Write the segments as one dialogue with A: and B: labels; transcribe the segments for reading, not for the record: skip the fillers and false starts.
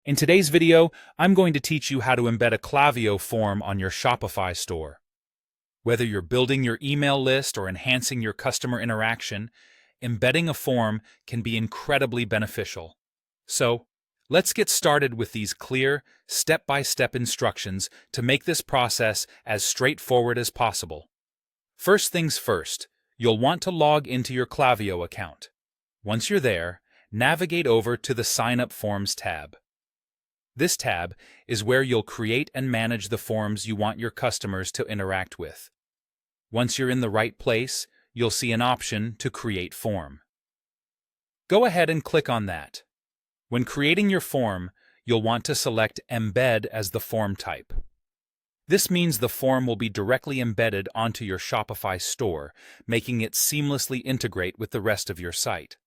A: In today's video, I'm going to teach you how to embed a Klaviyo form on your Shopify store. Whether you're building your email list or enhancing your customer interaction, embedding a form can be incredibly beneficial. So, let's get started with these clear, step-by-step instructions to make this process as straightforward as possible. First things first, you'll want to log into your Klaviyo account. Once you're there, navigate over to the Sign Up Forms tab. This tab is where you'll create and manage the forms you want your customers to interact with. Once you're in the right place, you'll see an option to Create Form. Go ahead and click on that. When creating your form, you'll want to select Embed as the form type. This means the form will be directly embedded onto your Shopify store, making it seamlessly integrate with the rest of your site.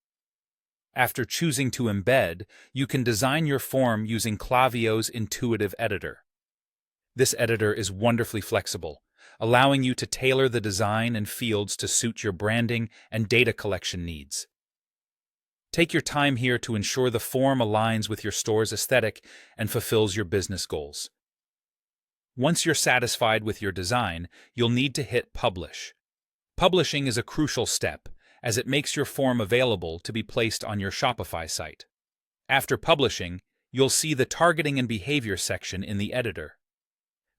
A: After choosing to embed, you can design your form using Klaviyo's intuitive editor. This editor is wonderfully flexible, allowing you to tailor the design and fields to suit your branding and data collection needs. Take your time here to ensure the form aligns with your store's aesthetic and fulfills your business goals. Once you're satisfied with your design, you'll need to hit Publish. Publishing is a crucial step, as it makes your form available to be placed on your Shopify site. After publishing, you'll see the Targeting and Behavior section in the editor.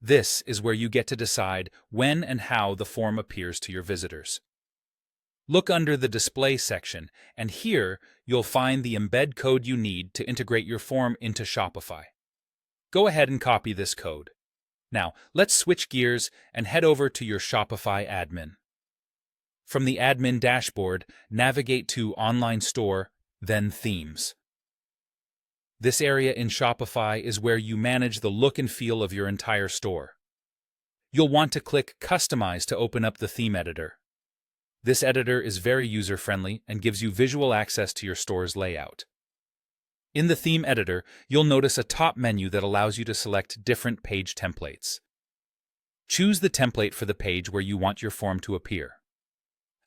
A: This is where you get to decide when and how the form appears to your visitors. Look under the Display section, and here you'll find the embed code you need to integrate your form into Shopify. Go ahead and copy this code. Now, let's switch gears and head over to your Shopify admin. From the admin dashboard, navigate to Online Store, then Themes. This area in Shopify is where you manage the look and feel of your entire store. You'll want to click Customize to open up the theme editor. This editor is very user-friendly and gives you visual access to your store's layout. In the theme editor, you'll notice a top menu that allows you to select different page templates. Choose the template for the page where you want your form to appear.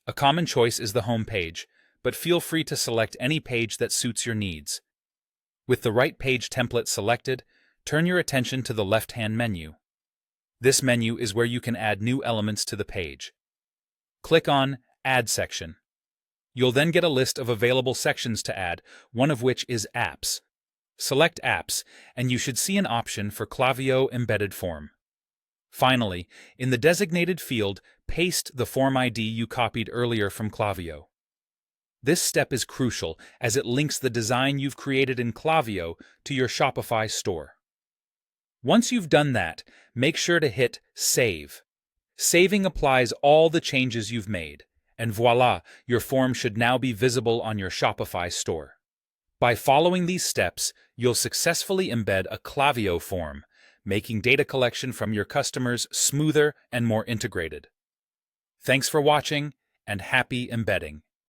A: A common choice is the home page, but feel free to select any page that suits your needs. With the right page template selected, turn your attention to the left-hand menu. This menu is where you can add new elements to the page. Click on Add section. You'll then get a list of available sections to add, one of which is Apps. Select Apps, and you should see an option for Klaviyo Embedded Form. Finally, in the designated field, paste the form ID you copied earlier from Klaviyo. This step is crucial as it links the design you've created in Klaviyo to your Shopify store. Once you've done that, make sure to hit Save. Saving applies all the changes you've made, and voila, your form should now be visible on your Shopify store. By following these steps, you'll successfully embed a Klaviyo form, making data collection from your customers smoother and more integrated. Thanks for watching, and happy embedding!